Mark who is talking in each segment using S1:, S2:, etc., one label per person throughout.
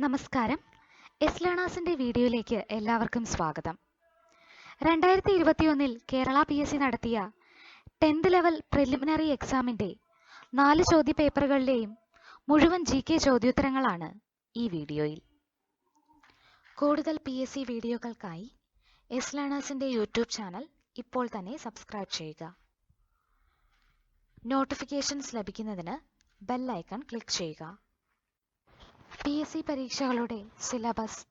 S1: നമസ്കാരം. എസ് ലേണേഴ്സിന്റെ വീഡിയോയിലേക്ക് എല്ലാവർക്കും സ്വാഗതം. 2021 കേരള PSC നടത്തിയ 10th ലെവൽ പ്രിലിമിനറി എക്സാമിന്റെ 4 ചോദ്യപേപ്പറുകളിലെയും മുഴുവൻ GK ചോദ്യോത്തരങ്ങളാണ് ഈ വീഡിയോയിൽ. കൂടുതൽ PSC വീഡിയോകൾക്കായി എസ് ലേണേഴ്സിന്റെ യൂട്യൂബ് ചാനൽ ഇപ്പോൾ തന്നെ സബ്സ്ക്രൈബ് ചെയ്യുക. നോട്ടിഫിക്കേഷൻസ് ലഭിക്കുന്നതിന് ബെൽ ഐക്കൺ ക്ലിക്ക് ചെയ്യുക. PSC പരീക്ഷകളുടെ സിലബസ്,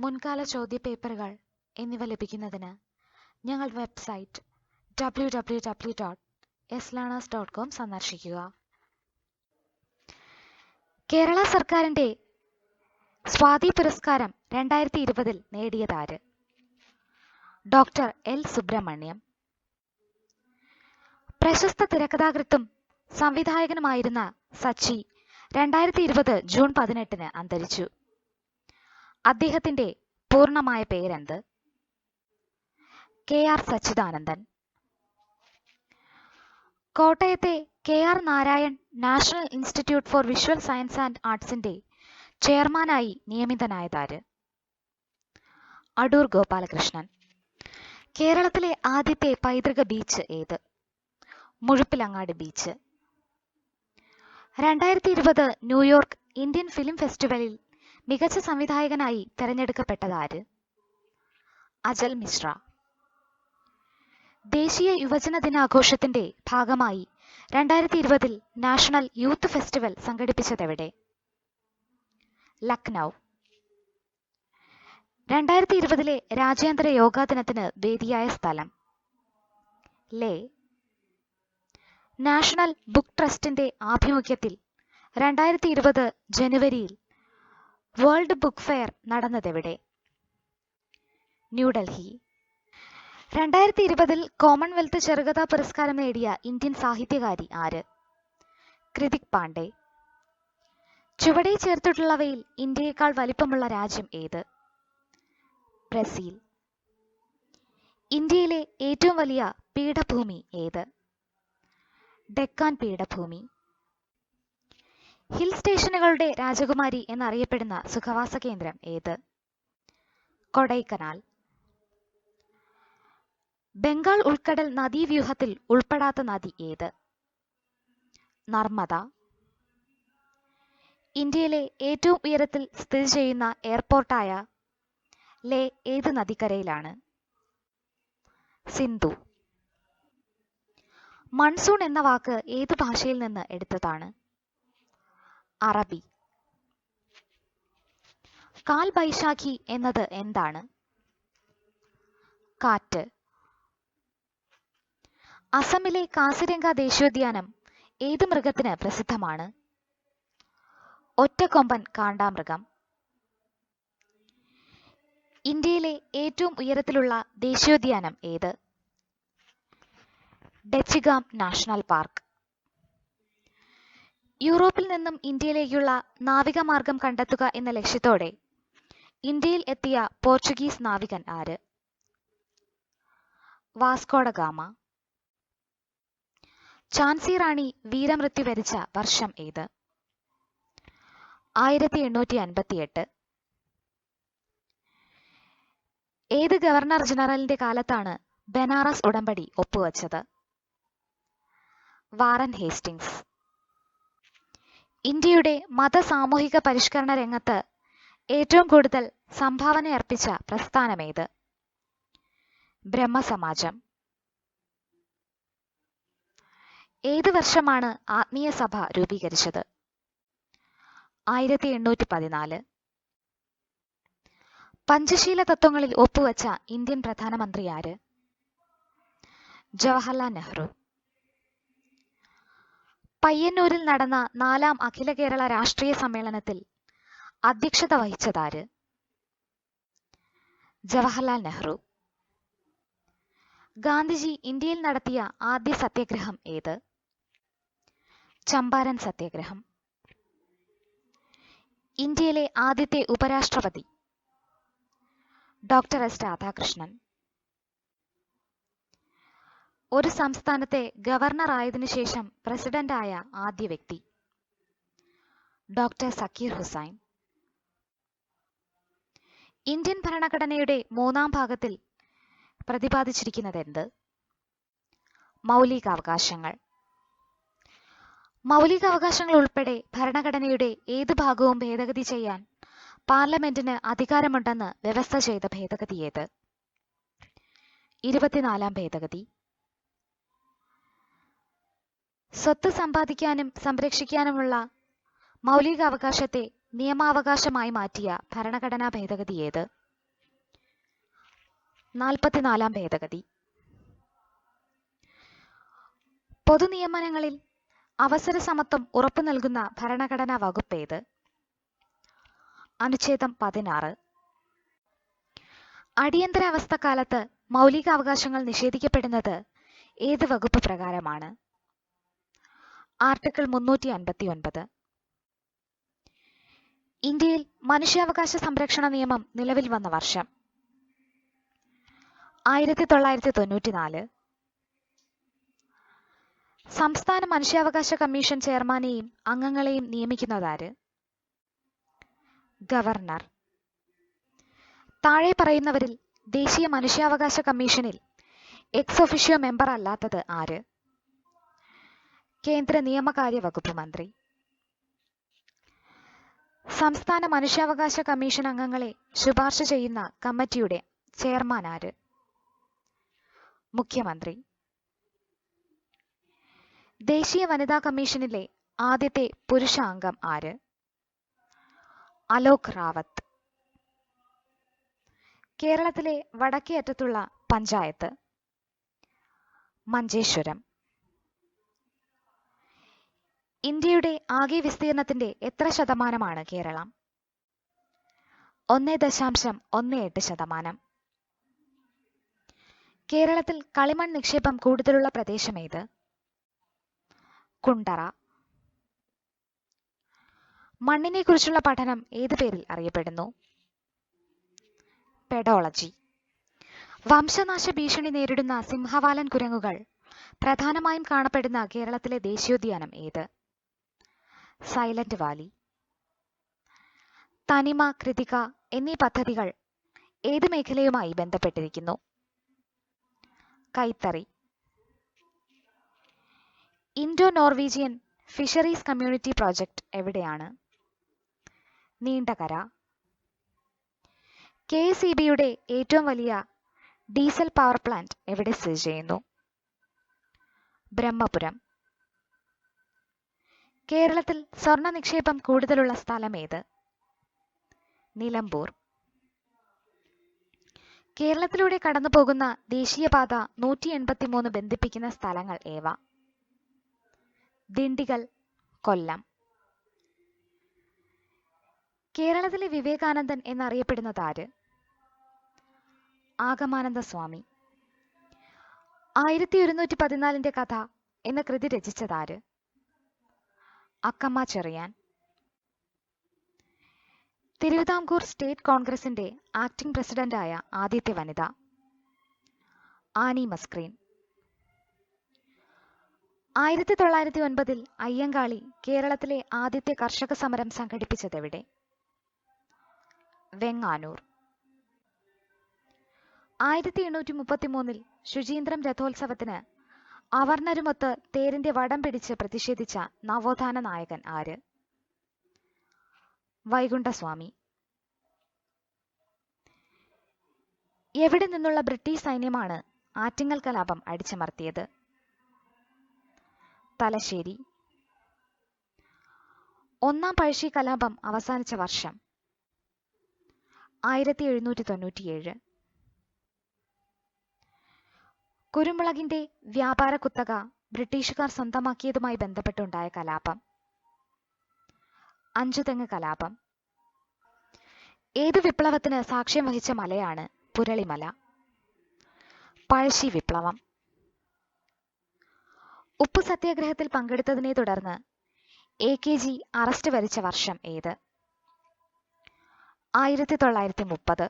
S1: മുൻകാല ചോദ്യപേപ്പറുകൾ എന്നിവ ലഭിക്കുന്നതിന് ഞങ്ങൾ വെബ്സൈറ്റ് www.slearners.com സന്ദർശിക്കുക. കേരള സർക്കാരിന്റെ സ്വാതി പുരസ്കാരം 2020 നേടിയതാര്? Doctor L. സുബ്രഹ്മണ്യം. പ്രശസ്ത തിരക്കഥാകൃത്തും സംവിധായകനുമായിരുന്ന സച്ചി 2020 ജൂൺ 18 അന്തരിച്ചു. അദ്ദേഹത്തിന്റെ പൂർണ്ണമായ പേരെന്ത്? KR സച്ചിദാനന്ദൻ. കോട്ടയത്തെ KR Narayan national institute for visual science and ആർട്സിന്റെ ചെയർമാനായി നിയമിതനായതാര്? അടൂർ ഗോപാലകൃഷ്ണൻ. കേരളത്തിലെ ആദ്യത്തെ പൈതൃക ബീച്ച് ഏത്? Muzhappilangad beach. 2020 New York Indian film ഫെസ്റ്റിവലിൽ മികച്ച സംവിധായകനായി തെരഞ്ഞെടുക്കപ്പെട്ടതാര്? അജൽ മിശ്ര. ദേശീയ യുവജന ദിനാഘോഷത്തിന്റെ ഭാഗമായി 2020 നാഷണൽ യൂത്ത് ഫെസ്റ്റിവൽ സംഘടിപ്പിച്ചതെവിടെ? ലക്നൗ. 2020 രാജ്യാന്തര യോഗാ ദിനത്തിന് വേദിയായ സ്ഥലം? ലേ. നാഷണൽ ബുക്ക് ട്രസ്റ്റിന്റെ ആഭിമുഖ്യത്തിൽ 2020 ജനുവരിയിൽ വേൾഡ് ബുക്ക് ഫെയർ നടന്നതെവിടെ? ന്യൂഡൽഹി. 2020 കോമൺവെൽത്ത് ചെറുകഥാ പുരസ്കാരം നേടിയ ഇന്ത്യൻ സാഹിത്യകാരി ആര്? കൃതിക് പാണ്ഡെ. ചുവടെ ചേർത്തിട്ടുള്ളവയിൽ ഇന്ത്യയേക്കാൾ വലിപ്പമുള്ള രാജ്യം ഏത്? ബ്രസീൽ. ഇന്ത്യയിലെ ഏറ്റവും വലിയ പീഠഭൂമി ഏത്? ഡെക്കാൻ പീഠഭൂമി. ഹിൽ സ്റ്റേഷനുകളുടെ രാജകുമാരി എന്നറിയപ്പെടുന്ന സുഖവാസ കേന്ദ്രം ഏത്? കൊടൈക്കനാൽ. ബംഗാൾ ഉൾക്കടൽ നദീവ്യൂഹത്തിൽ ഉൾപ്പെടാത്ത നദി ഏത്? നർമ്മദ. ഇന്ത്യയിലെ ഏറ്റവും ഉയരത്തിൽ സ്ഥിതി ചെയ്യുന്ന എയർപോർട്ടായ ലേ ഏത് നദിക്കരയിലാണ്? സിന്ധു. മൺസൂൺ എന്ന വാക്ക് ഏത് ഭാഷയിൽ നിന്ന് എടുത്തതാണ്? അറബി. കാൽ ബൈശാഖി എന്നത് എന്താണ്? കാറ്റ്. അസമിലെ കാസിരംഗ ദേശീയോദ്യാനം ഏത് മൃഗത്തിന് പ്രസിദ്ധമാണ്? ഒറ്റക്കൊമ്പൻ കാണ്ടാമൃഗം. ഇന്ത്യയിലെ ഏറ്റവും ഉയരത്തിലുള്ള ദേശീയോദ്യാനം ഏത്? ഡെച്ചിഗാം നാഷണൽ പാർക്ക്. യൂറോപ്പിൽ നിന്നും ഇന്ത്യയിലേക്കുള്ള നാവികമാർഗം കണ്ടെത്തുക എന്ന ലക്ഷ്യത്തോടെ ഇന്ത്യയിൽ എത്തിയ പോർച്ചുഗീസ് നാവികൻ ആര്? Vasco da Gama. Jhansi Rani വീരമൃത്യു വരിച്ച വർഷം ഏത്? 1858. ഏത് ഗവർണർ ജനറലിന്റെ കാലത്താണ് ബനാറസ് ഉടമ്പടി ഒപ്പുവച്ചത്? Warren Hastings. ഇന്ത്യയുടെ മത-സാമൂഹിക പരിഷ്കരണ രംഗത്ത് ഏറ്റവും കൂടുതൽ സംഭാവനയർപ്പിച്ച പ്രസ്ഥാനമേത്? ബ്രഹ്മസമാജം. ഏത് വർഷമാണ് ആത്മീയ സഭ രൂപീകരിച്ചത്? 1814. പഞ്ചശീല തത്വങ്ങളിൽ ഒപ്പുവച്ച ഇന്ത്യൻ പ്രധാനമന്ത്രി ആര്? ജവഹർലാൽ നെഹ്റു. പയ്യന്നൂരിൽ നടന്ന 4ാം അഖില കേരള രാഷ്ട്രീയ സമ്മേളനത്തിൽ അധ്യക്ഷത വഹിച്ചതാര്? ജവഹർലാൽ നെഹ്റു. ഗാന്ധിജി ഇന്ത്യയിൽ നടത്തിയ ആദ്യ സത്യാഗ്രഹം ഏത്? ചമ്പാരൻ സത്യാഗ്രഹം. ഇന്ത്യയിലെ ആദ്യത്തെ ഉപരാഷ്ട്രപതി? Doctor S Radhakrishnan. ഒരു സംസ്ഥാനത്തെ ഗവർണർ ആയതിനു ശേഷം പ്രസിഡന്റായ ആദ്യ വ്യക്തി? ഡോക്ടർ സക്കീർ ഹുസൈൻ. ഇന്ത്യൻ ഭരണഘടനയുടെ 3-ാം ഭാഗത്തിൽ പ്രതിപാദിച്ചിരിക്കുന്നതെന്ത്? മൗലികാവകാശങ്ങൾ. മൗലികാവകാശങ്ങൾ ഉൾപ്പെടെ ഭരണഘടനയുടെ ഏത് ഭാഗവും ഭേദഗതി ചെയ്യാൻ പാർലമെന്റിന് അധികാരമുണ്ടെന്ന് വ്യവസ്ഥ ചെയ്ത ഭേദഗതി ഏത്? 24-ാം ഭേദഗതി. സ്വത്ത് സമ്പാദിക്കാനും സംരക്ഷിക്കാനുമുള്ള മൗലികാവകാശത്തെ നിയമാവകാശമായി മാറ്റിയ ഭരണഘടനാ ഭേദഗതി ഏത്? 44-ാം ഭേദഗതി. പൊതുനിയമനങ്ങളിൽ അവസര സമത്വം ഉറപ്പു നൽകുന്ന ഭരണഘടനാ വകുപ്പ് ഏത്? അനുച്ഛേദം 16. അടിയന്തരാവസ്ഥ കാലത്ത് മൗലികാവകാശങ്ങൾ നിഷേധിക്കപ്പെടുന്നത് ഏത് വകുപ്പ് പ്രകാരമാണ്? ആർട്ടിക്കിൾ 359. ഇന്ത്യയിൽ മനുഷ്യാവകാശ സംരക്ഷണ നിയമം നിലവിൽ വന്ന വർഷം? 1994. സംസ്ഥാന മനുഷ്യാവകാശ കമ്മീഷൻ ചെയർമാനെയും അംഗങ്ങളെയും നിയമിക്കുന്നതാര്? ഗവർണർ. താഴെ പറയുന്നവരിൽ ദേശീയ മനുഷ്യാവകാശ കമ്മീഷനിൽ എക്സ് ഒഫിഷ്യോ മെമ്പർ അല്ലാത്തത് ആര്? കേന്ദ്ര നിയമകാര്യ വകുപ്പ് മന്ത്രി. സംസ്ഥാന മനുഷ്യാവകാശ കമ്മീഷൻ അംഗങ്ങളെ ശുപാർശ ചെയ്യുന്ന കമ്മിറ്റിയുടെ ചെയർമാൻ ആര്? മുഖ്യമന്ത്രി. ദേശീയ വനിതാ കമ്മീഷനിലെ ആദ്യത്തെ പുരുഷ അംഗം ആര്? അലോക് റാവത്ത്. കേരളത്തിലെ വടക്കേ അറ്റത്തുള്ള പഞ്ചായത്ത്? മഞ്ചേശ്വരം. ഇന്ത്യയുടെ ആകെ വിസ്തീർണത്തിന്റെ എത്ര ശതമാനമാണ് കേരളം? 1.18%. കേരളത്തിൽ കളിമൺ നിക്ഷേപം കൂടുതലുള്ള പ്രദേശം ഏത്? കുണ്ടറ. മണ്ണിനെ കുറിച്ചുള്ള പഠനം ഏത് പേരിൽ അറിയപ്പെടുന്നു? പെഡോളജി. വംശനാശ ഭീഷണി നേരിടുന്ന സിംഹവാലൻ കുരങ്ങുകൾ പ്രധാനമായും കാണപ്പെടുന്ന കേരളത്തിലെ ദേശീയോദ്യാനം ഏത്? Silent Valley. തനിമ, കൃതിക എന്നീ പദ്ധതികൾ ഏത് മേഖലയുമായി ബന്ധപ്പെട്ടിരിക്കുന്നു? കൈത്തറി. Indo Norwegian fisheries community project എവിടെയാണ്? നീണ്ടകര. KSEBയുടെ ഏറ്റവും വലിയ ഡീസൽ പവർ പ്ലാന്റ് എവിടെ സ്ഥിതി ചെയ്യുന്നു? ബ്രഹ്മപുരം. കേരളത്തിൽ സ്വർണ്ണ നിക്ഷേപം കൂടുതലുള്ള സ്ഥലം ഏത്? നിലമ്പൂർ. കേരളത്തിലൂടെ കടന്നുപോകുന്ന ദേശീയപാത 183 ബന്ധിപ്പിക്കുന്ന സ്ഥലങ്ങൾ ഏവ? ദിണ്ടിഗൽ, കൊല്ലം. കേരളത്തിലെ വിവേകാനന്ദൻ എന്നറിയപ്പെടുന്നത് ആര്? ആഗമാനന്ദ സ്വാമി. 1114 കഥ എന്ന കൃതി രചിച്ചതാര്? അക്കമ്മ ചെറിയാൻ. തിരുവിതാംകൂർ സ്റ്റേറ്റ് കോൺഗ്രസിന്റെ ആക്ടിംഗ് പ്രസിഡന്റായ ആദ്യത്തെ വനിത? ആനി മസ്ക്രീൻ. 1909 അയ്യങ്കാളി കേരളത്തിലെ ആദ്യത്തെ കർഷക സമരം സംഘടിപ്പിച്ചതെവിടെ? വെങ്ങാനൂർ. 1833 ശുചീന്ദ്രം രഥോത്സവത്തിന് അവർണരുമൊത്ത് തേരിന്റെ വടം പിടിച്ച് പ്രതിഷേധിച്ച നവോത്ഥാന നായകൻ ആര്? വൈകുണ്ഠസ്വാമി. എവിടെ നിന്നുള്ള ബ്രിട്ടീഷ് സൈന്യമാണ് ആറ്റിങ്ങൽ കലാപം അടിച്ചമർത്തിയത്? തലശ്ശേരി. ഒന്നാം പഴശ്ശി കലാപം അവസാനിച്ച വർഷം? 1797. കുരുമുളകിന്റെ വ്യാപാര കുത്തക ബ്രിട്ടീഷുകാർ സ്വന്തമാക്കിയതുമായി ബന്ധപ്പെട്ടുണ്ടായ കലാപം? അഞ്ചുതെങ്ങ് കലാപം. ഏത് വിപ്ലവത്തിന് സാക്ഷ്യം വഹിച്ച മലയാണ് പുരളിമല? പഴശ്ശി വിപ്ലവം. ഉപ്പു സത്യാഗ്രഹത്തിൽ പങ്കെടുത്തതിനെ തുടർന്ന് AKG അറസ്റ്റ് വരിച്ച വർഷം ഏത്? 1930.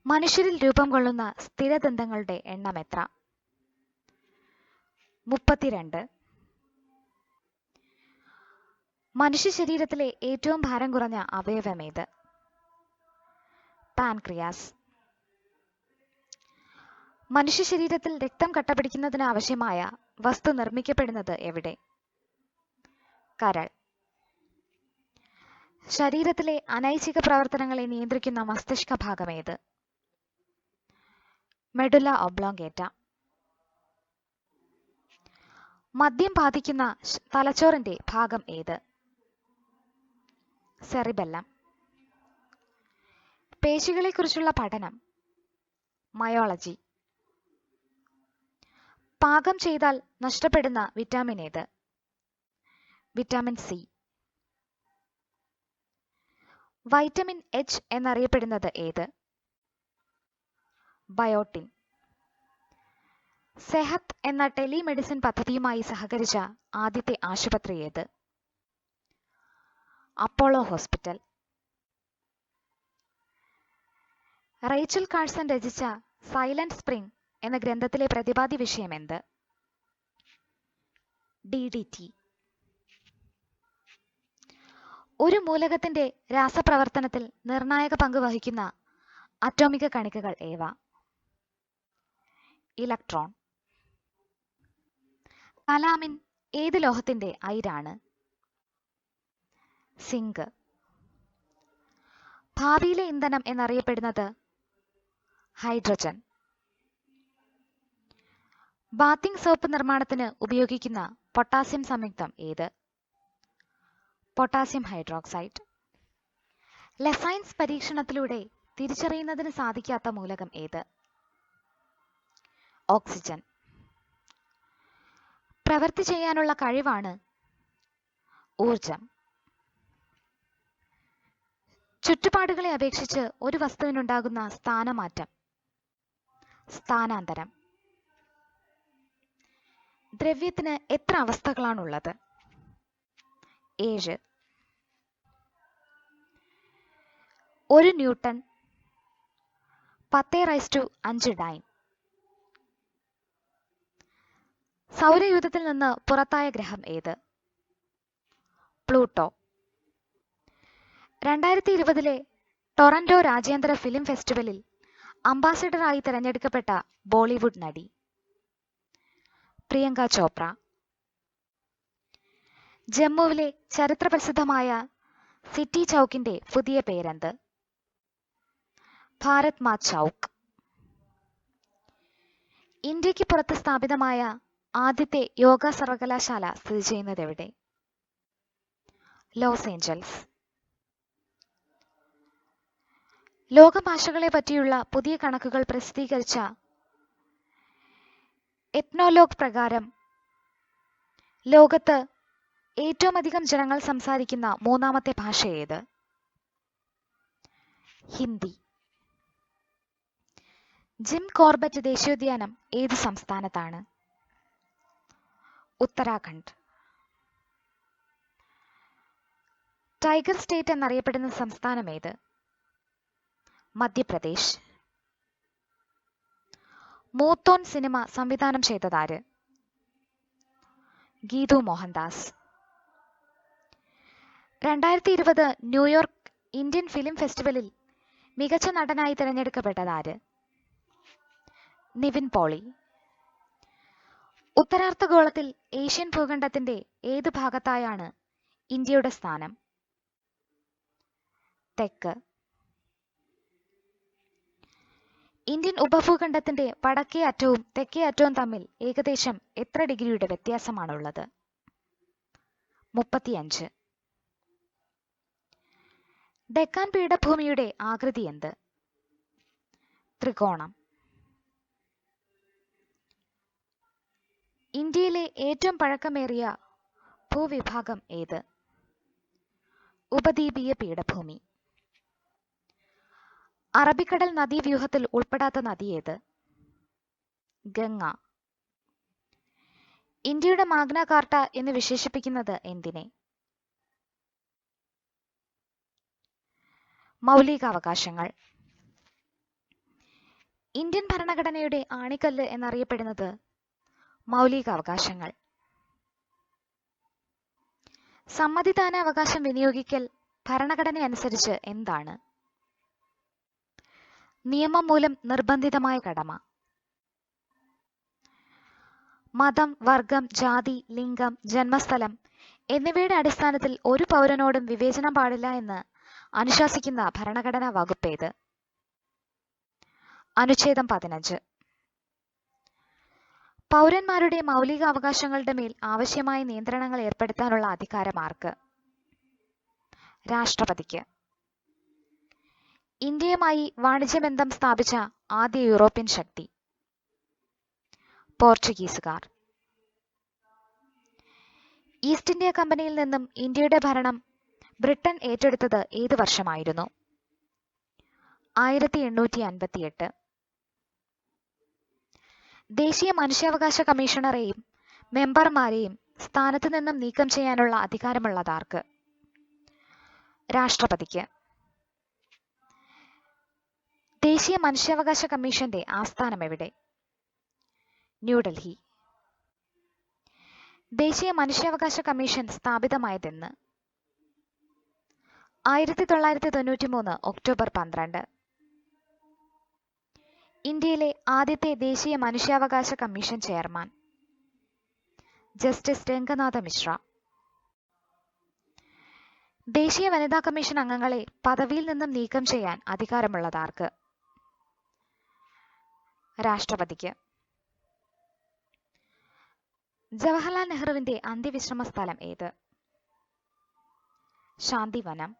S1: മനുഷ്യരിൽ രൂപം കൊള്ളുന്ന സ്ഥിരദന്തങ്ങളുടെ എണ്ണം എത്ര? 32. മനുഷ്യ ശരീരത്തിലെ ഏറ്റവും ഭാരം കുറഞ്ഞ അവയവമേത്? പാൻക്രിയാസ്. മനുഷ്യ ശരീരത്തിൽ രക്തം കട്ടപിടിക്കുന്നതിന് ആവശ്യമായ വസ്തു നിർമ്മിക്കപ്പെടുന്നത് എവിടെ? കരൾ. ശരീരത്തിലെ അനൈച്ഛിക പ്രവർത്തനങ്ങളെ നിയന്ത്രിക്കുന്ന മസ്തിഷ്ക ഭാഗമേത്? Medulla oblongata. മദ്യം ബാധിക്കുന്ന തലച്ചോറിന്റെ ഭാഗം ഏത്? സെറിബെല്ലം. പേശികളെക്കുറിച്ചുള്ള പഠനം മയോളജി. പാകം ചെയ്താൽ നഷ്ടപ്പെടുന്ന വിറ്റാമിൻ ഏത്? Vitamin C. വൈറ്റമിൻ എച്ച് എന്നറിയപ്പെടുന്നത് ഏത്? ബയോട്ടിൻ. സെഹത്ത് എന്ന ടെലിമെഡിസിൻ പദ്ധതിയുമായി സഹകരിച്ച ആദ്യത്തെ ആശുപത്രി ഏത്? Apollo hospital. റേച്ചൽ കാഴ്സൺ രചിച്ച സൈലന്റ് സ്പ്രിംഗ് എന്ന ഗ്രന്ഥത്തിലെ പ്രതിപാദ്യ വിഷയം എന്ത്? DDT. ഒരു മൂലകത്തിന്റെ രാസപ്രവർത്തനത്തിൽ നിർണായക പങ്ക് വഹിക്കുന്ന അറ്റോമിക കണികകൾ ഏവ? ഇലക്ട്രോൺ. കലാമിൻ ഏത് ലോഹത്തിന്റെ അയിരാണ്? സിങ്ക്. ഭാവിയിലെ ഇന്ധനം എന്നറിയപ്പെടുന്നത് ഹൈഡ്രജൻ. ബാത്തിങ് സോപ്പ് നിർമ്മാണത്തിന് ഉപയോഗിക്കുന്ന പൊട്ടാസ്യം സംയുക്തം ഏത്? Potassium hydroxide. ലെസൈൻസ് പരീക്ഷണത്തിലൂടെ തിരിച്ചറിയുന്നതിന് സാധിക്കാത്ത മൂലകം ഏത്? ഓക്സിജൻ. പ്രവൃത്തി ചെയ്യാനുള്ള കഴിവാണ് ഊർജം. ചുറ്റുപാടുകളെ അപേക്ഷിച്ച് ഒരു വസ്തുവിനുണ്ടാകുന്ന സ്ഥാനമാറ്റം സ്ഥാനാന്തരം. ദ്രവ്യത്തിന് എത്ര അവസ്ഥകളാണുള്ളത്? 7. 1 ന്യൂട്ടൺ 10⁵ ഡൈൻ. സൗരയൂഥത്തിൽ നിന്ന് പുറത്തായ ഗ്രഹം ഏത്? പ്ലൂട്ടോ. 2020 ടൊറന്റോ രാജ്യാന്തര ഫിലിം ഫെസ്റ്റിവലിൽ അംബാസിഡറായി തിരഞ്ഞെടുക്കപ്പെട്ട ബോളിവുഡ് നടി? പ്രിയങ്ക ചോപ്ര. ജമ്മുവിലെ ചരിത്രപ്രസിദ്ധമായ സിറ്റി ചൗക്കിന്റെ പുതിയ പേരെന്ത്? ഭാരത് മാ ചൗക്ക്. ഇന്ത്യക്ക് പുറത്ത് സ്ഥാപിതമായ ആദ്യത്തെ യോഗ സർവകലാശാല സ്ഥിതി ചെയ്യുന്നത് എവിടെ? Los Angeles. ലോകഭാഷകളെ പറ്റിയുള്ള പുതിയ കണക്കുകൾ പ്രസിദ്ധീകരിച്ച എത്നോലോഗ് പ്രകാരം ലോകത്ത് ഏറ്റവും അധികം ജനങ്ങൾ സംസാരിക്കുന്ന മൂന്നാമത്തെ ഭാഷ ഏത്? ഹിന്ദി. ജിം കോർബറ്റ് ദേശീയോദ്യാനം ഏത് സംസ്ഥാനത്താണ്? ഉത്തരാഖണ്ഡ്. ടൈഗർ സ്റ്റേറ്റ് എന്നറിയപ്പെടുന്ന സംസ്ഥാനം ഏത്? മധ്യപ്രദേശ്. മൂത്തോൻ സിനിമ സംവിധാനം ചെയ്തതാര്? Geethu Mohandas. 2020 New York Indian film ഫെസ്റ്റിവലിൽ മികച്ച നടനായി തിരഞ്ഞെടുക്കപ്പെട്ടതാര്? നിവിൻ പോളി. ഉത്തരാർദ്ധഗോളത്തിൽ ഏഷ്യൻ ഭൂഖണ്ഡത്തിന്റെ ഏത് ഭാഗത്തായാണ് ഇന്ത്യയുടെ സ്ഥാനം? തെക്ക്. ഇന്ത്യൻ ഉപഭൂഖണ്ഡത്തിന്റെ വടക്കേ അറ്റവും തെക്കേ അറ്റവും തമ്മിൽ ഏകദേശം എത്ര ഡിഗ്രിയുടെ വ്യത്യാസമാണുള്ളത്? 35. ഡെക്കാൻ പീഠഭൂമിയുടെ ആകൃതി എന്ത്? ത്രികോണം. ഇന്ത്യയിലെ ഏറ്റവും പഴക്കമേറിയ ഭൂവിഭാഗം ഏത്? ഉപദ്വീപീയ പീഠഭൂമി. അറബിക്കടൽ നദീവ്യൂഹത്തിൽ ഉൾപ്പെടാത്ത നദി ഏത്? ഗംഗ. ഇന്ത്യയുടെ മാഗ്ന കാർട്ട എന്ന് വിശേഷിപ്പിക്കുന്നത് എന്തിനെ? മൗലികാവകാശങ്ങൾ. ഇന്ത്യൻ ഭരണഘടനയുടെ ആണിക്കല്ല് എന്നറിയപ്പെടുന്നത് മൗലികാവകാശങ്ങൾ. സമ്മതിദാനാവകാശം വിനിയോഗിക്കൽ ഭരണഘടനയനുസരിച്ച് എന്താണ്? നിയമം മൂലം നിർബന്ധിതമായ കടമ. മതം, വർഗം, ജാതി, ലിംഗം, ജന്മസ്ഥലം എന്നിവയുടെ അടിസ്ഥാനത്തിൽ ഒരു പൗരനോടും വിവേചനം പാടില്ല എന്ന് അനുശാസിക്കുന്ന ഭരണഘടനാ വകുപ്പ് ഏത്? അനുച്ഛേദം 15. പൗരന്മാരുടെ മൗലിക അവകാശങ്ങളുടെ മേൽ ആവശ്യമായ നിയന്ത്രണങ്ങൾ ഏർപ്പെടുത്താനുള്ള അധികാരം ആർക്ക്? രാഷ്ട്രപതിക്ക്. ഇന്ത്യയുമായി വാണിജ്യബന്ധം സ്ഥാപിച്ച ആദ്യ യൂറോപ്യൻ ശക്തി? പോർച്ചുഗീസുകാർ. ഈസ്റ്റ് ഇന്ത്യ കമ്പനിയിൽ നിന്നും ഇന്ത്യയുടെ ഭരണം ബ്രിട്ടൻ ഏറ്റെടുത്തത് ഏത് വർഷമായിരുന്നു? 1858. ദേശീയ മനുഷ്യാവകാശ കമ്മീഷണറെയും മെമ്പർമാരെയും സ്ഥാനത്തു നിന്നും നീക്കം ചെയ്യാനുള്ള അധികാരമുള്ളതാർക്ക്? രാഷ്ട്രപതിക്ക്. ദേശീയ മനുഷ്യാവകാശ കമ്മീഷന്റെ ആസ്ഥാനം എവിടെ? ന്യൂഡൽഹി. ദേശീയ മനുഷ്യാവകാശ കമ്മീഷൻ സ്ഥാപിതമായതെന്ന്? 1993 ഒക്ടോബർ 12. ഇന്ത്യയിലെ ആദ്യത്തെ ദേശീയ മനുഷ്യാവകാശ commission chairman? Justice Ranganatha Mishra. ദേശീയ വനിതാ കമ്മീഷൻ അംഗങ്ങളെ പദവിയിൽ നിന്നും നീക്കം ചെയ്യാൻ അധികാരമുള്ളതാർക്ക്? രാഷ്ട്രപതിക്ക്. ജവഹർലാൽ നെഹ്റുവിന്റെ അന്ത്യവിശ്രമ സ്ഥലം ഏത്? ശാന്തിവനം.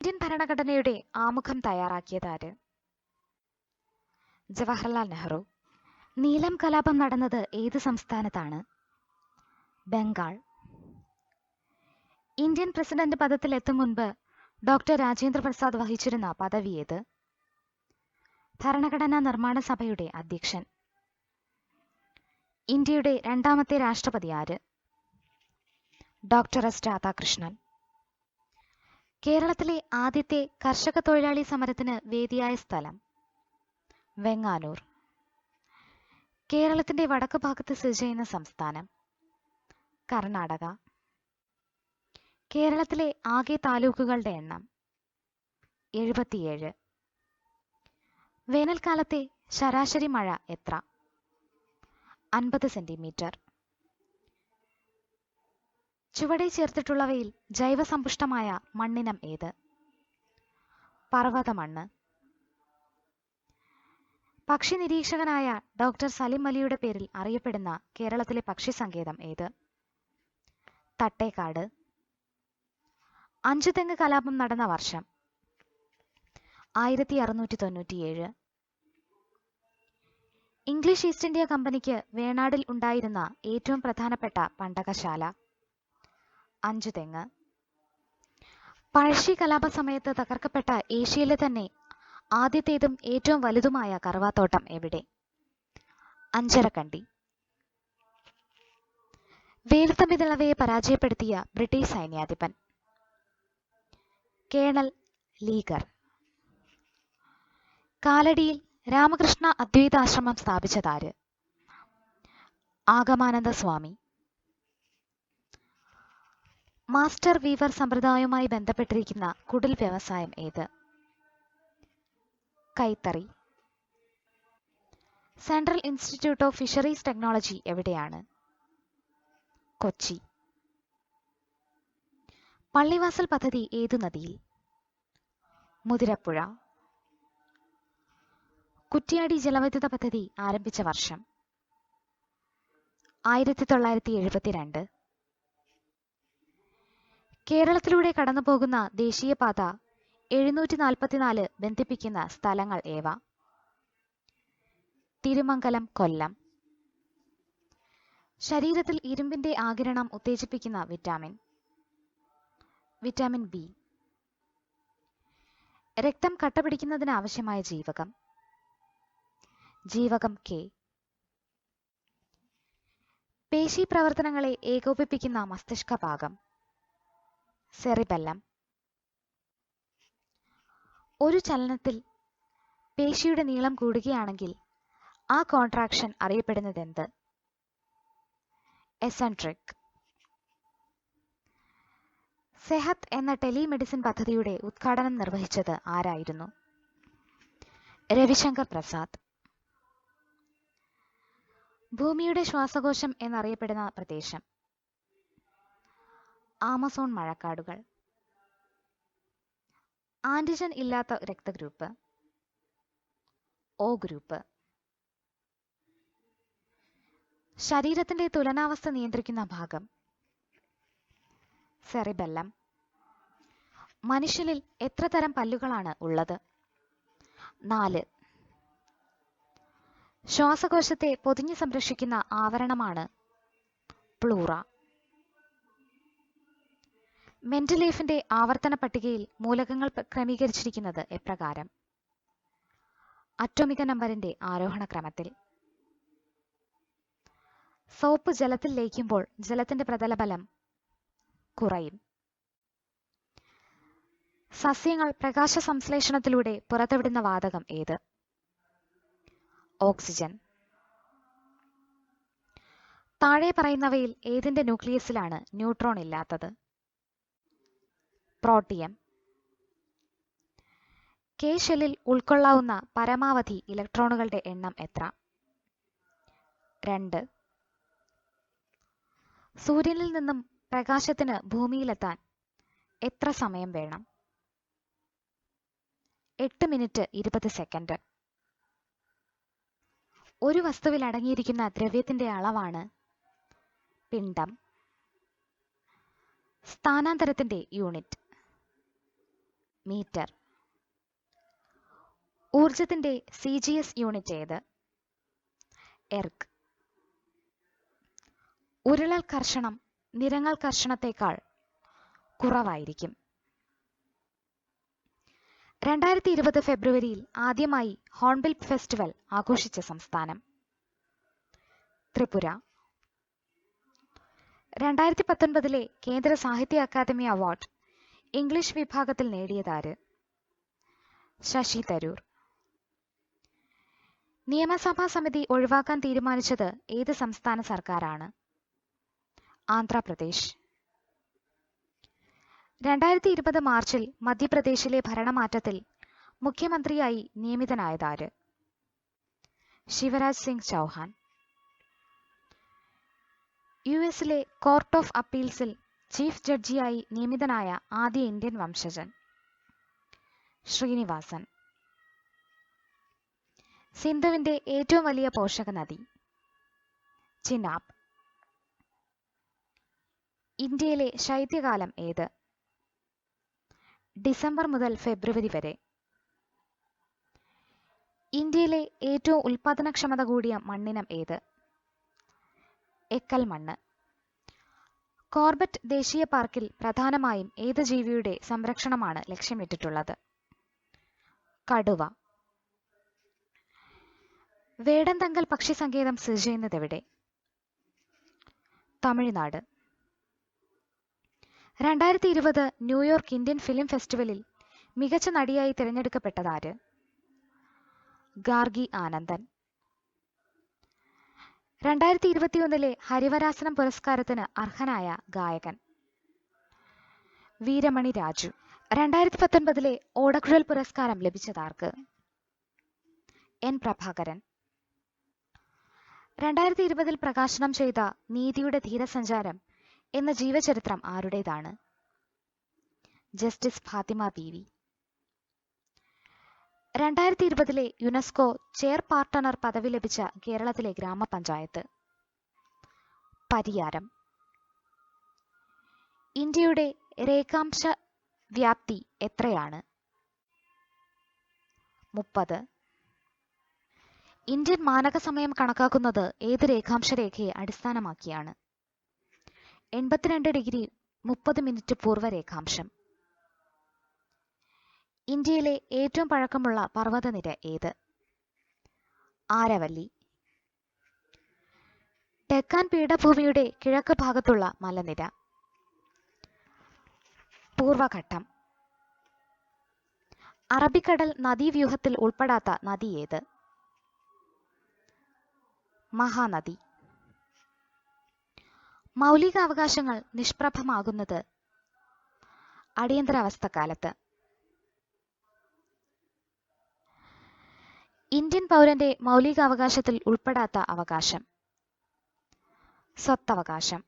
S1: ഇന്ത്യൻ ഭരണഘടനയുടെ ആമുഖം തയ്യാറാക്കിയതാര്? ജവഹർലാൽ നെഹ്റു. നീലം കലാപം നടന്നത് ഏത് സംസ്ഥാനത്താണ്? ബംഗാൾ. ഇന്ത്യൻ പ്രസിഡന്റ് പദത്തിൽ എത്തും മുൻപ് ഡോക്ടർ രാജേന്ദ്ര പ്രസാദ് വഹിച്ചിരുന്ന പദവി ഏത്? ഭരണഘടനാ നിർമ്മാണ സഭയുടെ അധ്യക്ഷൻ. ഇന്ത്യയുടെ രണ്ടാമത്തെ രാഷ്ട്രപതി ആര്? Doctor S Radhakrishnan. കേരളത്തിലെ ആദ്യത്തെ കർഷക തൊഴിലാളി സമരത്തിന് വേദിയായ സ്ഥലം? വെങ്ങാനൂർ. കേരളത്തിന്റെ വടക്ക് ഭാഗത്ത് സ്ഥിതി ചെയ്യുന്ന സംസ്ഥാനം? കർണാടക. കേരളത്തിലെ ആകെ താലൂക്കുകളുടെ എണ്ണം? 77. വേനൽക്കാലത്തെ ശരാശരി മഴ എത്ര? 50 സെന്റിമീറ്റർ. ചുവടെ ചേർത്തിട്ടുള്ളവയിൽ ജൈവസമ്പുഷ്ടമായ മണ്ണിനം ഏത്? പർവ്വതമണ്ണ്. പക്ഷി നിരീക്ഷകനായ ഡോക്ടർ സലിം അലിയുടെ പേരിൽ അറിയപ്പെടുന്ന കേരളത്തിലെ പക്ഷി സങ്കേതം ഏത്? തട്ടേക്കാട്. അഞ്ചുതെങ്ങ് കലാപം നടന്ന വർഷം? 1697. ഇംഗ്ലീഷ് ഈസ്റ്റ് ഇന്ത്യ കമ്പനിക്ക് വേണാടിൽ ഉണ്ടായിരുന്ന ഏറ്റവും പ്രധാനപ്പെട്ട പണ്ടകശാല? അഞ്ചുതെങ്ങ്. പഴശ്ശി കലാപ സമയത്ത് തകർക്കപ്പെട്ട ഏഷ്യയിലെ തന്നെ ആദ്യത്തേതും ഏറ്റവും വലുതുമായ കറുവാത്തോട്ടം എവിടെ? അഞ്ചരക്കണ്ടി. വേലുത്തമ്പി ദളവയെ പരാജയപ്പെടുത്തിയ ബ്രിട്ടീഷ് സൈന്യാധിപൻ? Colonel Leger. കാലടിയിൽ രാമകൃഷ്ണ അദ്വൈതാശ്രമം സ്ഥാപിച്ചതാര്? ആഗമാനന്ദ സ്വാമി. മാസ്റ്റർ വീവർ സമ്പ്രദായവുമായി ബന്ധപ്പെട്ടിരിക്കുന്ന കുടിൽ വ്യവസായം ഏത്? കൈത്തറി. Central institute of fisheries technology എവിടെയാണ്? കൊച്ചി. പള്ളിവാസൽ പദ്ധതി ഏതു നദിയിൽ? മുതിരപ്പുഴ. കുറ്റ്യാടി ജലവൈദ്യുത പദ്ധതി ആരംഭിച്ച വർഷം? 1972. കേരളത്തിലൂടെ കടന്നുപോകുന്ന ദേശീയപാത 744 ബന്ധിപ്പിക്കുന്ന സ്ഥലങ്ങൾ ഏവ? തിരുമംഗലം, കൊല്ലം. ശരീരത്തിൽ ഇരുമ്പിന്റെ ആഗിരണം ഉത്തേജിപ്പിക്കുന്ന വിറ്റാമിൻ? Vitamin B. രക്തം കട്ടപിടിക്കുന്നതിന് ആവശ്യമായ ജീവകം? ജീവകം കെ. പേശി പ്രവർത്തനങ്ങളെ ഏകോപിപ്പിക്കുന്ന മസ്തിഷ്ക ഭാഗം? സെറിബെല്ലം. ഒരു ചലനത്തിൽ പേശിയുടെ നീളം കൂടുകയാണെങ്കിൽ ആ കോൺട്രാക്ഷൻ അറിയപ്പെടുന്നതെന്ത്? എസെൻട്രിക്. സെഹത്ത് എന്ന ടെലിമെഡിസിൻ പദ്ധതിയുടെ ഉദ്ഘാടനം നിർവഹിച്ചത് ആരായിരുന്നു? രവിശങ്കർ പ്രസാദ്. ഭൂമിയുടെ ശ്വാസകോശം എന്നറിയപ്പെടുന്ന പ്രദേശം? ആമസോൺ മഴക്കാടുകൾ. ആന്റിജൻ ഇല്ലാത്ത രക്തഗ്രൂപ്പ്? O group. ശരീരത്തിന്റെ തുലനാവസ്ഥ നിയന്ത്രിക്കുന്ന ഭാഗം? സെറിബെല്ലം. മനുഷ്യനിൽ എത്ര തരം പല്ലുകളാണ് ഉള്ളത്? 4. ശ്വാസകോശത്തെ പൊതിഞ്ഞു സംരക്ഷിക്കുന്ന ആവരണമാണ് പ്ലൂറ. മെൻഡലീഫിന്റെ ആവർത്തന പട്ടികയിൽ മൂലകങ്ങൾ ക്രമീകരിച്ചിരിക്കുന്നത് എപ്രകാരം? അറ്റോമിക നമ്പറിന്റെ ആരോഹണ ക്രമത്തിൽ. സോപ്പ് ജലത്തിൽ ലയിക്കുമ്പോൾ ജലത്തിന്റെ പ്രതലബലം കുറയും. സസ്യങ്ങൾ പ്രകാശ സംശ്ലേഷണത്തിലൂടെ പുറത്തുവിടുന്ന വാതകം ഏത്? ഓക്സിജൻ. താഴെ പറയുന്നവയിൽ ഏതിന്റെ ന്യൂക്ലിയസിലാണ് ന്യൂട്രോൺ ഇല്ലാത്തത്? പ്രോട്ടിയം. കെ ഷെല്ലിൽ ഉൾക്കൊള്ളാവുന്ന പരമാവധി ഇലക്ട്രോണുകളുടെ എണ്ണം എത്ര? 2. സൂര്യനിൽ നിന്നും പ്രകാശത്തിന് ഭൂമിയിലെത്താൻ എത്ര സമയം വേണം? 8 മിനിറ്റ് 20 സെക്കൻഡ്. ഒരു വസ്തുവിൽ അടങ്ങിയിരിക്കുന്ന ദ്രവ്യത്തിന്റെ അളവാണ് പിണ്ഡം. സ്ഥാനാന്തരത്തിന്റെ യൂണിറ്റ്? മീറ്റർ. ഊർജത്തിന്റെ CGS യൂണിറ്റ് ഏത്? എർഗ്. ഉരുളൽ കർഷണം നിരങ്ങൽ കർഷണത്തേക്കാൾ കുറവായിരിക്കും. 2020 ഫെബ്രുവരിയിൽ ആദ്യമായി ഹോൺബിൽ ഫെസ്റ്റിവൽ ആഘോഷിച്ച സംസ്ഥാനം? ത്രിപുര. 2019 കേന്ദ്ര സാഹിത്യ അക്കാദമി അവാർഡ് ഇംഗ്ലീഷ് വിഭാഗത്തിൽ നേടിയതാര്? ശശി തരൂർ. നിയമസഭാ സമിതി ഒഴിവാക്കാൻ തീരുമാനിച്ചത് ഏത് സംസ്ഥാന സർക്കാരാണ്? ആന്ധ്രാപ്രദേശ്. 2020 മാർച്ചിൽ മധ്യപ്രദേശിലെ ഭരണമാറ്റത്തിൽ മുഖ്യമന്ത്രിയായി നിയമിതനായതാര്? ശിവരാജ് സിംഗ് ചൗഹാൻ. US-ലെ കോർട്ട് ഓഫ് അപ്പീൽസിൽ ചീഫ് ജഡ്ജിയായി നിയമിതനായ ആദ്യ ഇന്ത്യൻ വംശജൻ? ശ്രീനിവാസൻ. സിന്ധുവിന്റെ ഏറ്റവും വലിയ പോഷക നദി? ചിനാബ്. ഇന്ത്യയിലെ ശൈത്യകാലം ഏത്? ഡിസംബർ മുതൽ ഫെബ്രുവരി വരെ. ഇന്ത്യയിലെ ഏറ്റവും ഉൽപാദനക്ഷമത കൂടിയ മണ്ണിനം ഏത്? എക്കൽ മണ്ണ്. കോർബറ്റ് ദേശീയ പാർക്കിൽ പ്രധാനമായും ഏത് ജീവിയുടെ സംരക്ഷണമാണ് ലക്ഷ്യമിട്ടിട്ടുള്ളത്? കടുവ. വേടന്തങ്കൽ പക്ഷി സങ്കേതം സ്ഥിതി ചെയ്യുന്നതെവിടെ? തമിഴ്നാട്. 2020 ന്യൂയോർക്ക് ഇന്ത്യൻ ഫിലിം ഫെസ്റ്റിവലിൽ മികച്ച നടിയായി തിരഞ്ഞെടുക്കപ്പെട്ടതാര്? ഗാർഗി ആനന്ദൻ. 2021 ഹരിവരാസനം പുരസ്കാരത്തിന് അർഹനായ ഗായകൻ? വീരമണി രാജു. 2019 ഓടക്കുഴൽ പുരസ്കാരം ലഭിച്ചതാർക്ക്? N പ്രഭാകരൻ. 2020 പ്രകാശനം ചെയ്ത നീതിയുടെ ധീരസഞ്ചാരം എന്ന ജീവചരിത്രം ആരുടേതാണ്? Justice Fathima Beevi. 2020 UNESCO chair partner പദവി ലഭിച്ച കേരളത്തിലെ ഗ്രാമപഞ്ചായത്ത്? പരിയാരം. ഇന്ത്യയുടെ രേഖാംശ വ്യാപ്തി എത്രയാണ്? 30. ഇന്ത്യൻ മാനക സമയം കണക്കാക്കുന്നത് ഏത് രേഖാംശ രേഖയെ അടിസ്ഥാനമാക്കിയാണ്? 82 ഡിഗ്രി 30 മിനിറ്റ് പൂർവ്വ രേഖാംശം. ഇന്ത്യയിലെ ഏറ്റവും പഴക്കമുള്ള പർവ്വതനിര ഏത്? ആരവല്ലി. ഡെക്കാൻ പീഠഭൂമിയുടെ കിഴക്ക് ഭാഗത്തുള്ള മലനിര? പൂർവഘട്ടം. അറബിക്കടൽ നദീവ്യൂഹത്തിൽ ഉൾപ്പെടാത്ത നദി ഏത്? മഹാനദി. മൗലികാവകാശങ്ങൾ നിഷ്പ്രഭമാകുന്നത് അടിയന്തരാവസ്ഥക്കാലത്ത് ഇന്ത്യൻ പൗരന്റെ മൗലികാവകാശത്തിൽ ഉൾപ്പെടാത്ത അവകാശം സ്വത്തവകാശം.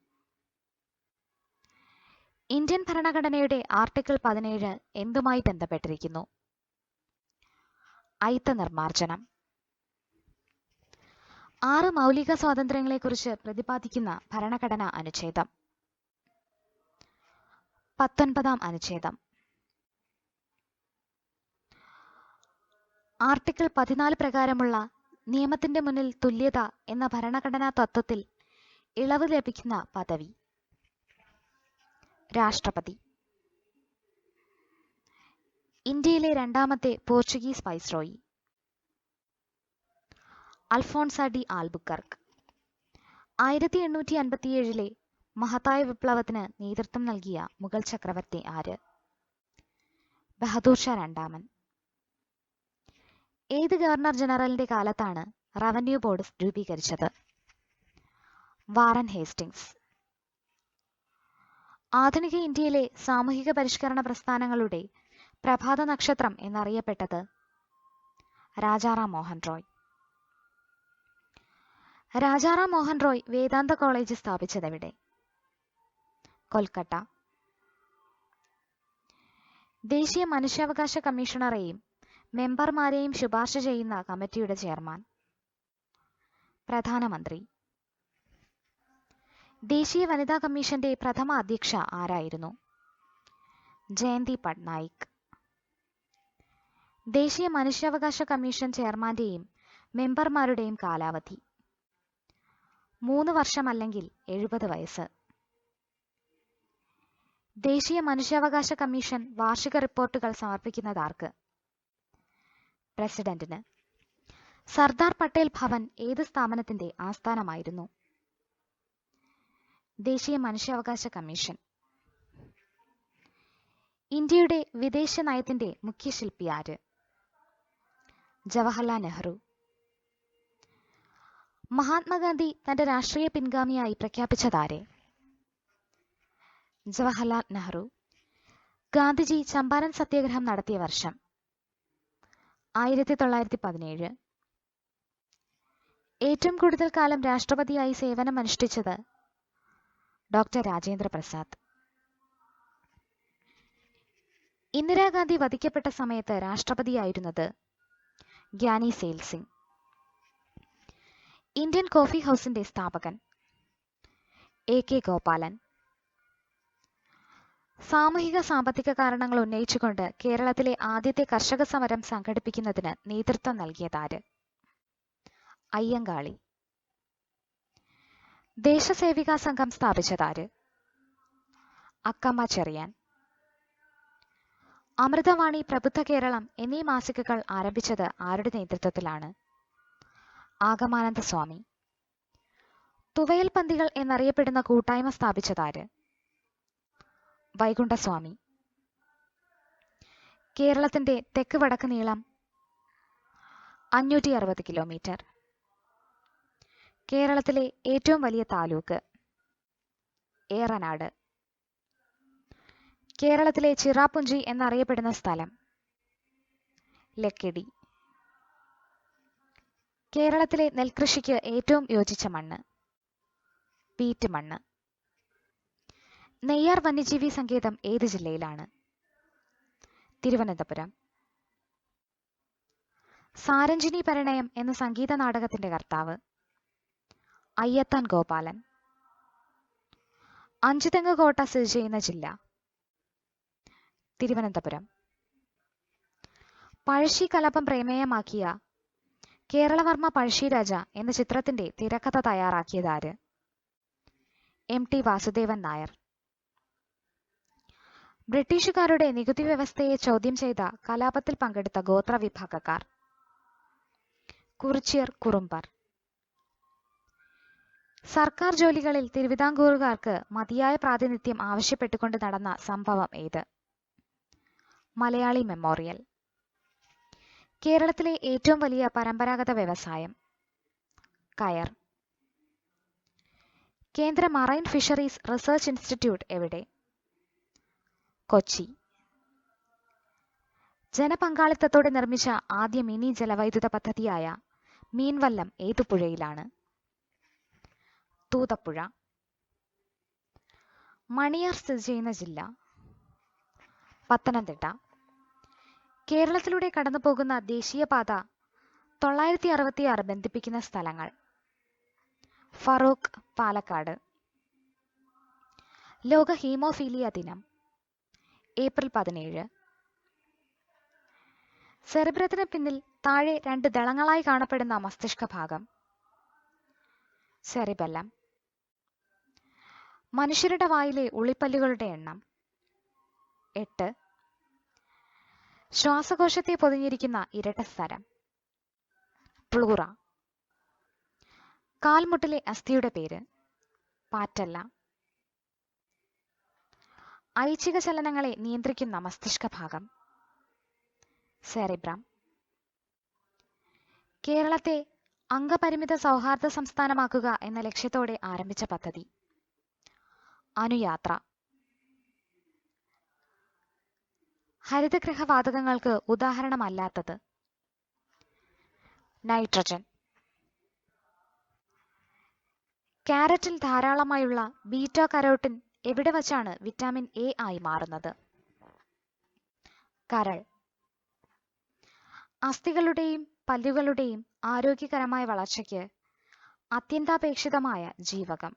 S1: ഇന്ത്യൻ ഭരണഘടനയുടെ ആർട്ടിക്കിൾ 17 എന്തുമായി ബന്ധപ്പെട്ടിരിക്കുന്നു? അയിത്ത നിർമ്മാർജ്ജനം. 6 മൗലിക സ്വാതന്ത്ര്യങ്ങളെക്കുറിച്ച് പ്രതിപാദിക്കുന്ന ഭരണഘടനാ അനുച്ഛേദം. 19-ാം അനുച്ഛേദം. ആർട്ടിക്കിൾ 14 പ്രകാരമുള്ള നിയമത്തിന്റെ മുന്നിൽ തുല്യത എന്ന ഭരണഘടനാ തത്വത്തിൽ ഇളവ് ലഭിക്കുന്ന പദവി രാഷ്ട്രപതി. ഇന്ത്യയിലെ രണ്ടാമത്തെ പോർച്ചുഗീസ് വൈസ്രോയി അൽഫോൺസ ഡി ആൽബുക്കർക്ക്. 1857 മഹത്തായ വിപ്ലവത്തിന് നേതൃത്വം നൽകിയ മുഗൾ ചക്രവർത്തി ആര്? ബഹദൂർ ഷാ രണ്ടാമൻ. ഏത് ഗവർണർ ജനറലിന്റെ കാലത്താണ് റവന്യൂ ബോർഡ് രൂപീകരിച്ചത്? Warren Hastings. ആധുനിക ഇന്ത്യയിലെ സാമൂഹിക പരിഷ്കരണ പ്രസ്ഥാനങ്ങളുടെ പ്രഭാത നക്ഷത്രം എന്നറിയപ്പെട്ടത് രാജാറാം മോഹൻ റോയ്. രാജാറാം മോഹൻ റോയ് വേദാന്ത കോളേജ് സ്ഥാപിച്ചതെവിടെ? കൊൽക്കത്ത. ദേശീയ മനുഷ്യാവകാശ കമ്മീഷണറെയും മെമ്പർമാരെയും ശുപാർശ ചെയ്യുന്ന കമ്മിറ്റിയുടെ ചെയർമാൻ പ്രധാനമന്ത്രി. ദേശീയ വനിതാ കമ്മീഷന്റെ പ്രഥമ അധ്യക്ഷ ആരായിരുന്നു? ജയന്തി പട്നായിക്. ദേശീയ മനുഷ്യാവകാശ കമ്മീഷൻ ചെയർമാന്റെയും മെമ്പർമാരുടെയും കാലാവധി 3 വർഷം അല്ലെങ്കിൽ 70 വയസ്സ്. ദേശീയ മനുഷ്യാവകാശ കമ്മീഷൻ വാർഷിക റിപ്പോർട്ടുകൾ സമർപ്പിക്കുന്നത് ആർക്ക്? പ്രസിഡന്റിന്. സർദാർ പട്ടേൽ ഭവൻ ഏത് സ്ഥാപനത്തിന്റെ ആസ്ഥാനമായിരുന്നു? ദേശീയ മനുഷ്യാവകാശ കമ്മീഷൻ. ഇന്ത്യയുടെ വിദേശ നയത്തിന്റെ മുഖ്യ ശില്പി ആര്? ജവഹർലാൽ നെഹ്റു. മഹാത്മാഗാന്ധി തന്റെ രാഷ്ട്രീയ പിൻഗാമിയായി പ്രഖ്യാപിച്ചതാരെ? ജവഹർലാൽ നെഹ്റു. ഗാന്ധിജി ചമ്പാരൻ സത്യാഗ്രഹം നടത്തിയ വർഷം? 1917. ഏറ്റവും കൂടുതൽ കാലം രാഷ്ട്രപതിയായി സേവനമനുഷ്ഠിച്ചത് ഡോക്ടർ രാജേന്ദ്ര പ്രസാദ്. ഇന്ദിരാഗാന്ധി വധിക്കപ്പെട്ട സമയത്ത് രാഷ്ട്രപതിയായിരുന്നത് ഗ്യാനി സെയിൽ സിംഗ്. ഇന്ത്യൻ കോഫി ഹൗസിന്റെ സ്ഥാപകൻ AK ഗോപാലൻ. സാമൂഹിക സാമ്പത്തിക കാരണങ്ങൾ ഉന്നയിച്ചുകൊണ്ട് കേരളത്തിലെ ആദ്യത്തെ കർഷക സമരം സംഘടിപ്പിക്കുന്നതിന് നേതൃത്വം നൽകിയതാര്? അയ്യങ്കാളി. ദേശസേവികാ സംഘം സ്ഥാപിച്ചതാര്? അക്കമ്മ ചെറിയാൻ. അമൃതവാണി, പ്രബുദ്ധ കേരളം എന്നീ മാസികകൾ ആരംഭിച്ചത് ആരുടെ നേതൃത്വത്തിലാണ്? ആഗമാനന്ദ സ്വാമി. തുവയൽ പന്തികൾ എന്നറിയപ്പെടുന്ന കൂട്ടായ്മ സ്ഥാപിച്ചതാര്? വൈകുണ്ഠസ്വാമി. കേരളത്തിന്റെ തെക്ക് വടക്ക് നീളം 560 കിലോമീറ്റർ. കേരളത്തിലെ ഏറ്റവും വലിയ താലൂക്ക് ഏറനാട്. കേരളത്തിലെ ചിറാപ്പുഞ്ചി എന്നറിയപ്പെടുന്ന സ്ഥലം ലക്കിടി. കേരളത്തിലെ നെൽകൃഷിക്ക് ഏറ്റവും യോജിച്ച മണ്ണ് പീറ്റ് മണ്ണ്. നെയ്യാർ വന്യജീവി സങ്കേതം ഏത് ജില്ലയിലാണ്? തിരുവനന്തപുരം. സാരഞ്ജിനി പരിണയം എന്ന സംഗീത നാടകത്തിന്റെ കർത്താവ് അയ്യത്താൻ ഗോപാലൻ. അഞ്ചുതെങ്ങ് കോട്ട സ്ഥിതി ചെയ്യുന്ന ജില്ല തിരുവനന്തപുരം. പഴശ്ശി കലാപം പ്രമേയമാക്കിയ കേരളവർമ്മ പഴശ്ശിരാജ എന്ന ചിത്രത്തിന്റെ തിരക്കഥ തയ്യാറാക്കിയതാര്? MT വാസുദേവൻ നായർ. ബ്രിട്ടീഷുകാരുടെ നികുതി വ്യവസ്ഥയെ ചോദ്യം ചെയ്ത കലാപത്തിൽ പങ്കെടുത്ത ഗോത്ര വിഭാഗക്കാർ കുറിച്യർ കുറുമ്പർ. സർക്കാർ ജോലികളിൽ തിരുവിതാംകൂറുകാർക്ക് മതിയായ പ്രാതിനിധ്യം ആവശ്യപ്പെട്ടുകൊണ്ട് നടന്ന സംഭവം ഏത്? മലയാളി മെമ്മോറിയൽ. കേരളത്തിലെ ഏറ്റവും വലിയ പരമ്പരാഗത വ്യവസായം കയർ. കേന്ദ്ര മറൈൻ ഫിഷറീസ് റിസർച്ച് ഇൻസ്റ്റിറ്റ്യൂട്ട് എവിടെ? കൊച്ചി. ജനപങ്കാളിത്തത്തോടെ നിർമ്മിച്ച ആദ്യ മിനി ജലവൈദ്യുത പദ്ധതിയായ മീൻവല്ലം ഏതു പുഴയിലാണ്? തൂതപ്പുഴ. മണിയാർ സ്ഥിതി ചെയ്യുന്ന ജില്ല? പത്തനംതിട്ട. കേരളത്തിലൂടെ കടന്നുപോകുന്ന ദേശീയപാത 966 ബന്ധിപ്പിക്കുന്ന സ്ഥലങ്ങൾ? ഫറൂഖ്, പാലക്കാട്. ലോക ഹീമോഫീലിയ ദിനം ഏപ്രിൽ 17. സെറിബ്രത്തിന് പിന്നിൽ താഴെ 2 ദളങ്ങളായി കാണപ്പെടുന്ന മസ്തിഷ്ക ഭാഗം? സെറിബെല്ലം. മനുഷ്യരുടെ വായിലെ ഉളിപ്പല്ലുകളുടെ എണ്ണം? 8. ശ്വാസകോശത്തെ പൊതിഞ്ഞിരിക്കുന്ന ഇരട്ടസ്തരം? പ്ലൂറ. കാൽമുട്ടിലെ അസ്ഥിയുടെ പേര്? പാറ്റല്ല. ഐച്ഛിക ചലനങ്ങളെ നിയന്ത്രിക്കുന്ന മസ്തിഷ്ക ഭാഗം? സെറിബ്രം. കേരളത്തെ അംഗപരിമിത സൗഹാർദ്ദ സംസ്ഥാനമാക്കുക എന്ന ലക്ഷ്യത്തോടെ ആരംഭിച്ച പദ്ധതി? അനുയാത്ര. ഹരിതഗൃഹവാതകങ്ങൾക്ക് ഉദാഹരണമല്ലാത്തത്? നൈട്രജൻ. ക്യാരറ്റിൽ ധാരാളമായുള്ള ബീറ്റാ കരോട്ടിൻ എവിടെ വച്ചാണ് വിറ്റാമിൻ എ ആയി മാറുന്നത്? കരൾ. അസ്ഥികളുടെയും പല്ലുകളുടെയും ആരോഗ്യകരമായ വളർച്ചയ്ക്ക് അത്യന്താപേക്ഷിതമായ ജീവകം?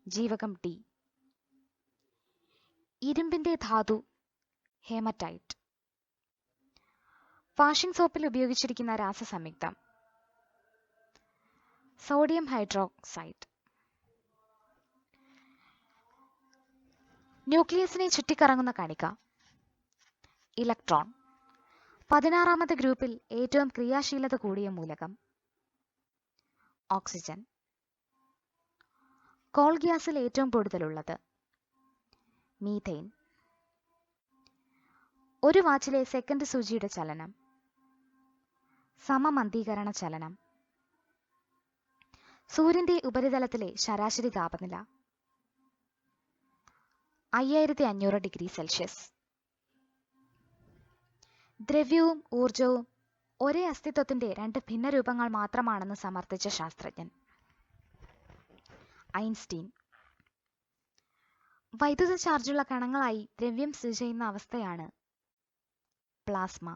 S1: ജീവകം ഡി. ഇരുമ്പിന്റെ ധാതു? ഹേമറ്റൈറ്റ്. വാഷിംഗ് സോപ്പിൽ ഉപയോഗിച്ചിരിക്കുന്ന രാസസംയുക്തം? Sodium hydroxide. ന്യൂക്ലിയസിനെ ചുറ്റിക്കറങ്ങുന്ന കണിക? ഇലക്ട്രോൺ. 16ാമത്തെ ഗ്രൂപ്പിൽ ഏറ്റവും ക്രിയാശീലത കൂടിയ മൂലകം? ഓക്സിജൻ. കോൾ ഗ്യാസിൽ ഏറ്റവും കൂടുതലുള്ളത്? മീഥെയ്ൻ. ഒരു വാച്ചിലെ സെക്കൻഡ് സൂചിയുടെ ചലനം? സമമന്ദീകരണ ചലനം. സൂര്യന്റെ ഉപരിതലത്തിലെ ശരാശരി താപനില? 5500 ഡിഗ്രി സെൽഷ്യസ്. ദ്രവ്യവും ഊർജവും ഒരേ അസ്തിത്വത്തിന്റെ 2 ഭിന്ന രൂപങ്ങൾ മാത്രമാണെന്ന് സമർത്ഥിച്ച ശാസ്ത്രജ്ഞൻ? ഐൻസ്റ്റീൻ. വൈദ്യുത ചാർജുള്ള കണങ്ങളായി ദ്രവ്യം സ്ഥിതി ചെയ്യുന്ന അവസ്ഥയാണ് പ്ലാസ്മ.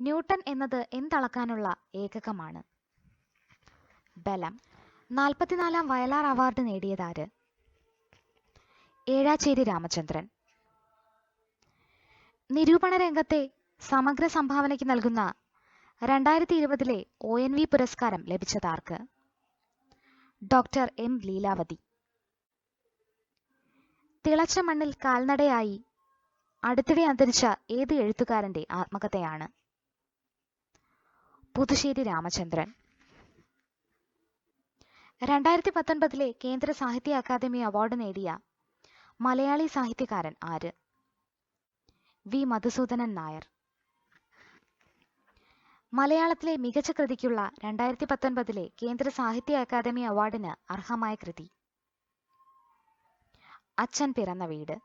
S1: ന്യൂട്ടൺ എന്നത് എന്തളക്കാനുള്ള ഏകകമാണ്? ബലം. 44ാം വയലാർ അവാർഡ് നേടിയതാര്? ഏഴാച്ചേരി രാമചന്ദ്രൻ. നിരൂപണ രംഗത്തെ സമഗ്ര സംഭാവനയ്ക്ക് നൽകുന്ന 2020 ONV പുരസ്കാരം ലഭിച്ചതാർക്ക്? Doctor M Leelavathi. തിളച്ച മണ്ണിൽ കാൽനടയായി അടുത്തിടെ അന്തരിച്ച ഏത് എഴുത്തുകാരന്റെ ആത്മകഥയാണ്? പുതുശ്ശേരി രാമചന്ദ്രൻ. 2019 കേന്ദ്ര സാഹിത്യ അക്കാദമി അവാർഡ് നേടിയ മലയാളി സാഹിത്യകാരൻ ആര്? വി മധുസൂദനൻ നായർ. മലയാളത്തിലെ മികച്ച കൃതിക്കുള്ള 2019 കേന്ദ്ര സാഹിത്യ അക്കാദമി അവാർഡിന് അർഹമായ കൃതി? അച്ഛൻ പിറന്ന വീട്.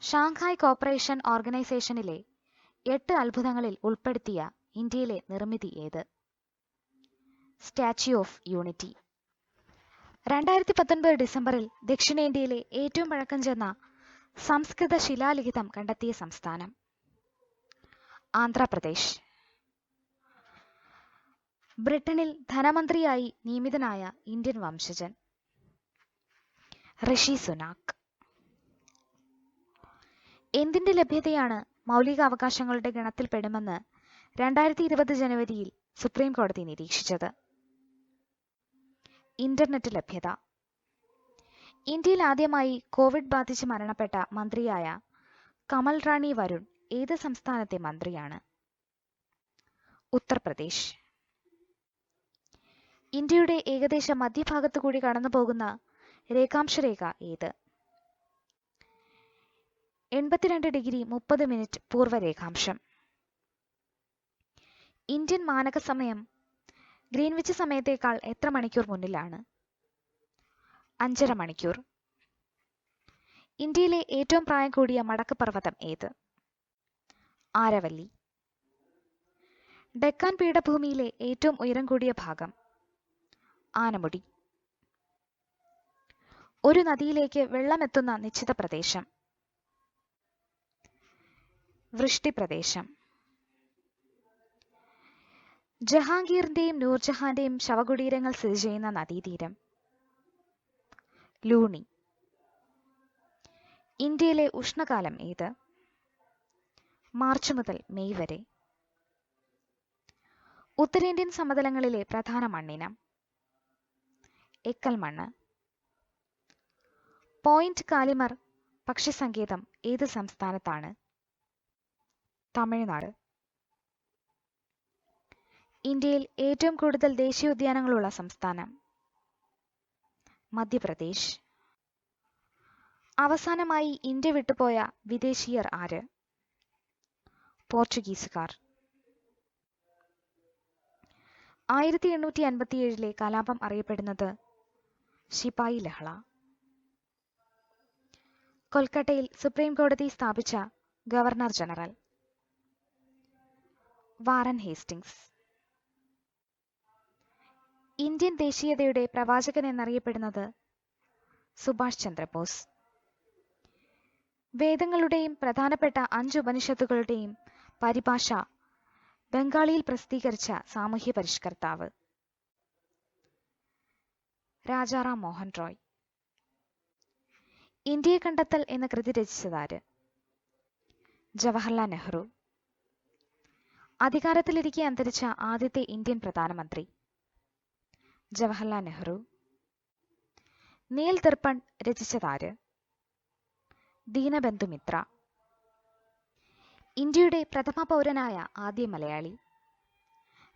S1: ഷാങ്ഹായ് കോർപ്പറേഷൻ ഓർഗനൈസേഷനിലെ 8 അത്ഭുതങ്ങളിൽ ഉൾപ്പെടുത്തിയ ഇന്ത്യയിലെ നിർമ്മിതി ഏത്? Statue of unity. 2019 ഡിസംബറിൽ ദക്ഷിണേന്ത്യയിലെ ഏറ്റവും പഴക്കം ചെന്ന സംസ്കൃത ശിലാലിഖിതം കണ്ടെത്തിയ സംസ്ഥാനം? ആന്ധ്രാപ്രദേശ്. ബ്രിട്ടനിൽ ധനമന്ത്രിയായി നിയമിതനായ ഇന്ത്യൻ വംശജൻ? ഋഷി സുനാക്. എന്തിന്റെ ലഭ്യതയാണ് മൗലികാവകാശങ്ങളുടെ ഗണത്തിൽപ്പെടുമെന്ന് 2020 ജനുവരിയിൽ സുപ്രീം കോടതി നിരീക്ഷിച്ചത്? ഇന്റർനെറ്റ് ലഭ്യത. ഇന്ത്യയിൽ ആദ്യമായി കോവിഡ് ബാധിച്ച് മരണപ്പെട്ട മന്ത്രിയായ കമൽ റാണി വരുൺ ഏത് സംസ്ഥാനത്തെ മന്ത്രിയാണ്? ഉത്തർപ്രദേശ്. ഇന്ത്യയുടെ ഏകദേശം മധ്യഭാഗത്തു കൂടി കടന്നുപോകുന്ന രേഖാംശരേഖ ഏത്? 82 ഡിഗ്രി 30 മിനിറ്റ് പൂർവ്വരേഖാംശം. ഇന്ത്യൻ മാനക സമയം ഗ്രീൻവിച്ച് സമയത്തേക്കാൾ എത്ര മണിക്കൂർ മുന്നിലാണ്? 5½ മണിക്കൂർ. ഇന്ത്യയിലെ ഏറ്റവും പ്രായം കൂടിയ മടക്ക് പർവ്വതം ഏത്? ആരവല്ലി. ഡെക്കാൻ പീഠഭൂമിയിലെ ഏറ്റവും ഉയരം കൂടിയ ഭാഗം? ആനമുടി. ഒരു നദിയിലേക്ക് വെള്ളമെത്തുന്ന നിശ്ചിത പ്രദേശം? വൃഷ്ടിപ്രദേശം. ജഹാംഗീറിന്റെയും നൂർജഹാന്റെയും ശവകുടീരങ്ങൾ സ്ഥിതി ചെയ്യുന്ന നദീതീരം? ലൂണി. ഇന്ത്യയിലെ ഉഷ്ണകാലം ഏത്? മാർച്ച് മുതൽ മെയ് വരെ. ഉത്തരേന്ത്യൻ സമതലങ്ങളിലെ പ്രധാന മണ്ണിനം? എക്കൽ മണ്ണ്. പോയിന്റ് കാലിമർ പക്ഷിസങ്കേതം ഏത് സംസ്ഥാനത്താണ്? തമിഴ്നാട്. ഇന്ത്യയിൽ ഏറ്റവും കൂടുതൽ ദേശീയോദ്യാനങ്ങളുള്ള സംസ്ഥാനം? മധ്യപ്രദേശ്. അവസാനമായി ഇന്ത്യ വിട്ടുപോയ വിദേശീയർ ആര്? പോർച്ചുഗീസുകാർ. 1857 കലാപം അറിയപ്പെടുന്നത് ശിപായി ലഹള. കൊൽക്കട്ടയിൽ സുപ്രീം കോടതി സ്ഥാപിച്ച governor general? Warren Hastings. Indian ദേശീയതയുടെ പ്രവാചകൻ എന്നറിയപ്പെടുന്നത്? സുഭാഷ് ചന്ദ്രബോസ്. വേദങ്ങളുടെയും പ്രധാനപ്പെട്ട 5 ഉപനിഷത്തുകളുടെയും പരിഭാഷ ബംഗാളിയിൽ പ്രസിദ്ധീകരിച്ച സാമൂഹ്യ പരിഷ്കർത്താവ്? രാജാറാം മോഹൻ റോയ്. ഇന്ത്യയെ കണ്ടെത്തൽ എന്ന കൃതി രചിച്ചതാര്? ജവഹർലാൽ നെഹ്റു. അധികാരത്തിലിരിക്കെ അന്തരിച്ച ആദ്യത്തെ ഇന്ത്യൻ പ്രധാനമന്ത്രി? ജവഹർലാൽ നെഹ്റു. നീൽ ദർപ്പൺ രചിച്ചതാര്? ദീനബന്ധു മിത്ര. ഇന്ത്യയുടെ പ്രഥമ പൗരനായ ആദ്യ മലയാളി?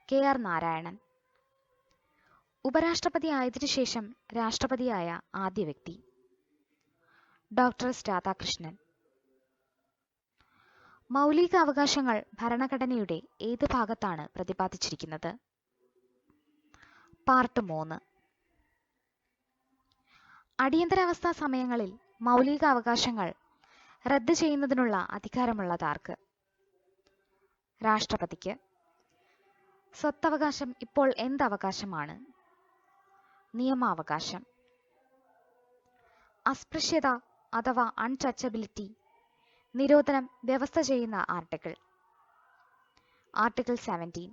S1: KR നാരായണൻ. ഉപരാഷ്ട്രപതി ആയതിനു ശേഷം രാഷ്ട്രപതിയായ ആദ്യ വ്യക്തി? Doctor S Radhakrishnan. മൗലിക അവകാശങ്ങൾ ഭരണഘടനയുടെ ഏത് ഭാഗത്താണ് പ്രതിപാദിച്ചിരിക്കുന്നത്? പാർട്ട് 3. അടിയന്തരാവസ്ഥാ സമയങ്ങളിൽ മൗലിക അവകാശങ്ങൾ റദ്ദ് ചെയ്യുന്നതിനുള്ള അധികാരമുള്ളതാർക്ക്? രാഷ്ട്രപതിക്ക്. സ്വത്തവകാശം ഇപ്പോൾ എന്തവകാശമാണ്? നിയമാവകാശം. അസ്പൃശ്യത അഥവാ അൺടച്ചബിലിറ്റി നിരോധനം വ്യവസ്ഥ ചെയ്യുന്ന ആർട്ടിക്കിൾ? ആർട്ടിക്കിൾ 17.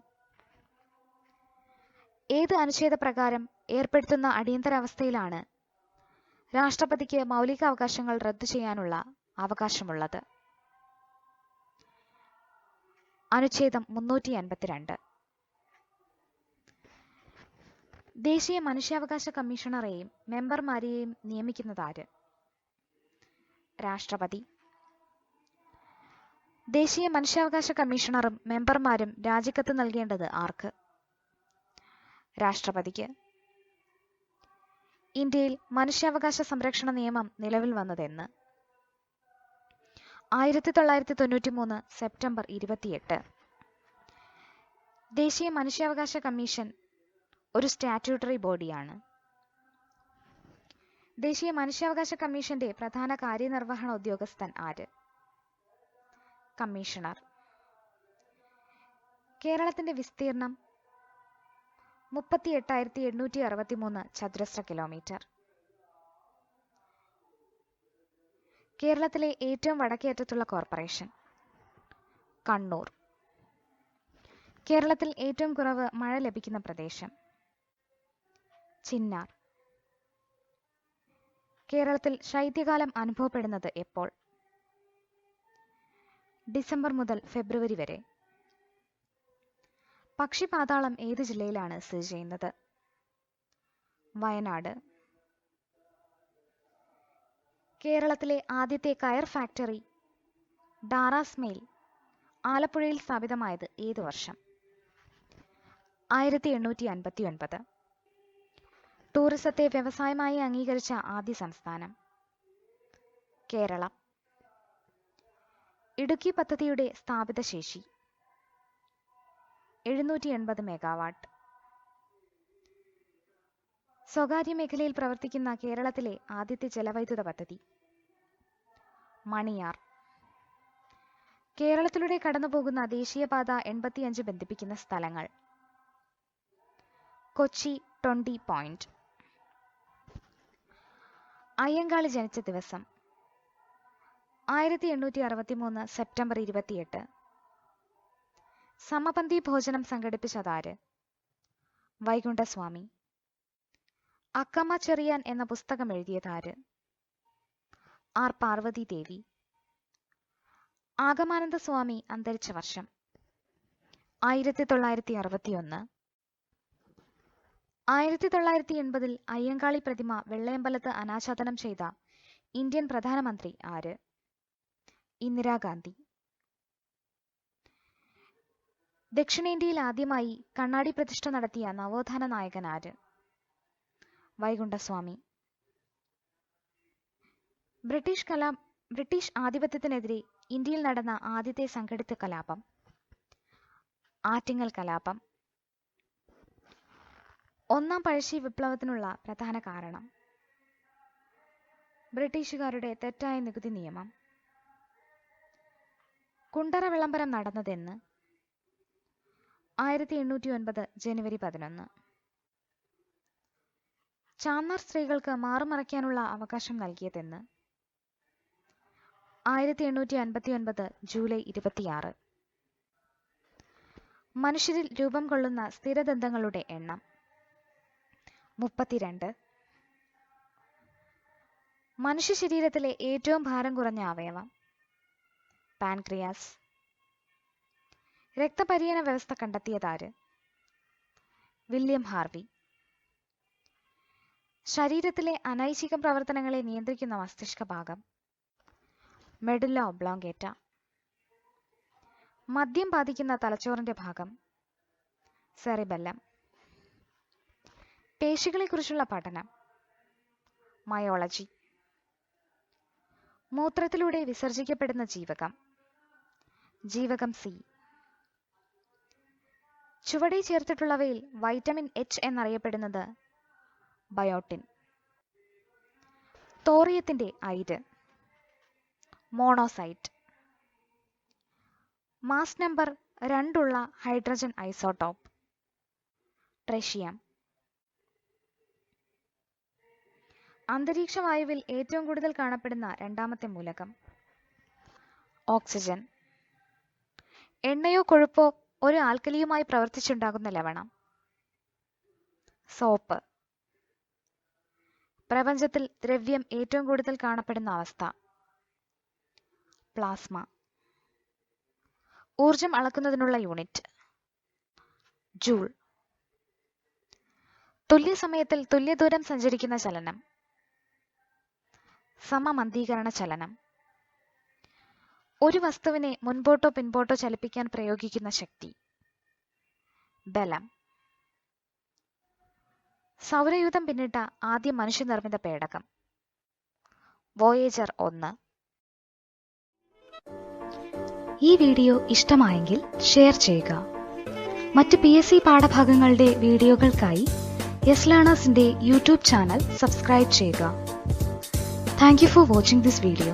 S1: ഏത് അനുച്ഛേദപ്രകാരം ഏർപ്പെടുത്തുന്ന അടിയന്തരാവസ്ഥയിലാണ് രാഷ്ട്രപതിക്ക് മൗലിക അവകാശങ്ങൾ റദ്ദു ചെയ്യാനുള്ള അവകാശമുള്ളത്? അനുച്ഛേദം 352. ദേശീയ മനുഷ്യാവകാശ കമ്മീഷണറെയും മെമ്പർമാരെയും നിയമിക്കുന്നതാര്? രാഷ്ട്രപതി. ദേശീയ മനുഷ്യാവകാശ കമ്മീഷണറും മെമ്പർമാരും രാജിക്കത്ത് നൽകേണ്ടത് ആർക്ക്? രാഷ്ട്രപതിക്ക്. ഇന്ത്യയിൽ മനുഷ്യാവകാശ സംരക്ഷണ നിയമം നിലവിൽ വന്നതെന്ന്? 1993 സെപ്റ്റംബർ 28. ദേശീയ മനുഷ്യാവകാശ കമ്മീഷൻ ഒരു സ്റ്റാറ്റ്യൂട്ടറി ബോഡിയാണ്. ദേശീയ മനുഷ്യാവകാശ കമ്മീഷന്റെ പ്രധാന കാര്യനിർവഹണ ഉദ്യോഗസ്ഥൻ ആര്? കമ്മീഷണർ. കേരളത്തിന്റെ വിസ്തീർണം 38,863 ചതുരശ്ര കിലോമീറ്റർ. കേരളത്തിലെ ഏറ്റവും വടക്കേയറ്റത്തുള്ള കോർപ്പറേഷൻ? കണ്ണൂർ. കേരളത്തിൽ ഏറ്റവും കുറവ് മഴ ലഭിക്കുന്ന പ്രദേശം? ചിന്നാർ. കേരളത്തിൽ ശൈത്യകാലം അനുഭവപ്പെടുന്നത് എപ്പോൾ? ഡിസംബർ മുതൽ ഫെബ്രുവരി വരെ. പക്ഷിപാതാളം ഏത് ജില്ലയിലാണ് സ്ഥിതി ചെയ്യുന്നത്? വയനാട്. കേരളത്തിലെ ആദ്യത്തെ കയർ ഫാക്ടറി ഡാറാസ് മെയിൽ ആലപ്പുഴയിൽ സ്ഥാപിതമായത് ഏത് വർഷം? 1859. ടൂറിസത്തെ വ്യവസായമായി അംഗീകരിച്ച ആദ്യ സംസ്ഥാനം? കേരളം. ഇടുക്കി പദ്ധതിയുടെ സ്ഥാപിത ശേഷി? 780 മെഗാവാട്ട്. സ്വകാര്യ മേഖലയിൽ പ്രവർത്തിക്കുന്ന കേരളത്തിലെ ആദ്യത്തെ ജലവൈദ്യുത പദ്ധതി? മണിയാർ. കേരളത്തിലൂടെ കടന്നുപോകുന്ന ദേശീയപാത 85 ബന്ധിപ്പിക്കുന്ന സ്ഥലങ്ങൾ. കൊച്ചി 20 പോയിന്റ്. അയ്യങ്കാളി ജനിച്ച ദിവസം 1863 സെപ്റ്റംബർ 28. സമപന്തി ഭോജനം സംഘടിപ്പിച്ചതാര്? വൈകുണ്ഠസ്വാമി. അക്കമ്മ ചെറിയാൻ എന്ന പുസ്തകം എഴുതിയതാര്? ആർ പാർവതി ദേവി. ആഗമാനന്ദ സ്വാമി അന്തരിച്ച വർഷം 1961. 1980 അയ്യങ്കാളി പ്രതിമ വെള്ളയമ്പലത്ത് അനാച്ഛാദനം ചെയ്ത ഇന്ത്യൻ പ്രധാനമന്ത്രി ആര്? ഇന്ദിരാഗാന്ധി. ദക്ഷിണേന്ത്യയിൽ ആദ്യമായി കണ്ണാടി പ്രതിഷ്ഠ നടത്തിയ നവോത്ഥാന നായകൻ ആര്? വൈകുണ്ഠസ്വാമി. ബ്രിട്ടീഷ് ആധിപത്യത്തിനെതിരെ ഇന്ത്യയിൽ നടന്ന ആദ്യത്തെ സംഘടിത കലാപം. ആറ്റിങ്ങൽ കലാപം. ഒന്നാം പഴശ്ശി വിപ്ലവത്തിനുള്ള പ്രധാന കാരണം. ബ്രിട്ടീഷുകാരുടെ തെറ്റായ നികുതി നിയമം. കുണ്ടറ വിളംബരം നടന്നതെന്ന്? 1809 ജനുവരി 11. ചാന്നാർ സ്ത്രീകൾക്ക് മാറുമറയ്ക്കാനുള്ള അവകാശം നൽകിയതെന്ന്? 1859 ജൂലൈ 26. മനുഷ്യരിൽ രൂപം കൊള്ളുന്ന സ്ഥിരദന്തങ്ങളുടെ എണ്ണം? 32. മനുഷ്യ ശരീരത്തിലെ ഏറ്റവും ഭാരം കുറഞ്ഞ അവയവം? പാൻക്രിയാസ്. രക്തപര്യന വ്യവസ്ഥ കണ്ടെത്തിയതാര്? William Harvey. ശരീരത്തിലെ അനൈച്ഛിക പ്രവർത്തനങ്ങളെ നിയന്ത്രിക്കുന്ന മസ്തിഷ്ക ഭാഗം? Medulla oblongata. മദ്യം ബാധിക്കുന്ന തലച്ചോറിന്റെ ഭാഗം? സെറിബെല്ലം. പേശികളെക്കുറിച്ചുള്ള പഠനം? മയോളജി. മൂത്രത്തിലൂടെ വിസർജിക്കപ്പെടുന്ന ജീവകം? ജീവകം സി. ചുവടെ ചേർത്തിട്ടുള്ളവയിൽ വൈറ്റമിൻ എച്ച് എന്നറിയപ്പെടുന്നത്? ബയോട്ടിൻ. തോറിയത്തിന്റെ അയിര്? മോണോസൈറ്റ്. മാസ് നമ്പർ 2 ഉള്ള ഹൈഡ്രജൻ ഐസോട്ടോപ്പ്? ട്രിഷ്യം. അന്തരീക്ഷ വായുവിൽ ഏറ്റവും കൂടുതൽ കാണപ്പെടുന്ന രണ്ടാമത്തെ മൂലകം? ഓക്സിജൻ. എണ്ണയോ കൊഴുപ്പോ ഒരു ആൽക്കലിയുമായി പ്രവർത്തിച്ചുണ്ടാകുന്ന ലവണം? സോപ്പ്. പ്രപഞ്ചത്തിൽ ദ്രവ്യം ഏറ്റവും കൂടുതൽ കാണപ്പെടുന്ന അവസ്ഥ? പ്ലാസ്മ. ഊർജം അളക്കുന്നതിനുള്ള യൂണിറ്റ്? ജൂൾ. തുല്യ സമയത്തിൽ തുല്യ ദൂരം സഞ്ചരിക്കുന്ന ചലനം? സമമന്ദീകരണ ചലനം. ഒരു വസ്തുവിനെ മുൻപോട്ടോ പിൻപോട്ടോ ചലിപ്പിക്കാൻ പ്രയോഗിക്കുന്ന ശക്തി? ബലം. സൗരയൂഥം പിന്നിട്ട ആദ്യ മനുഷ്യനിർമ്മിത പേടകം? വോയേജർ 1. ഈ വീഡിയോ ഇഷ്ടമായെങ്കിൽ ഷെയർ ചെയ്യുക. മറ്റ് PSC പാഠഭാഗങ്ങളുടെ വീഡിയോകൾക്കായി യെസ് ലേണേഴ്സിന്റെ യൂട്യൂബ് ചാനൽ സബ്സ്ക്രൈബ് ചെയ്യുക. Thank you for watching this video.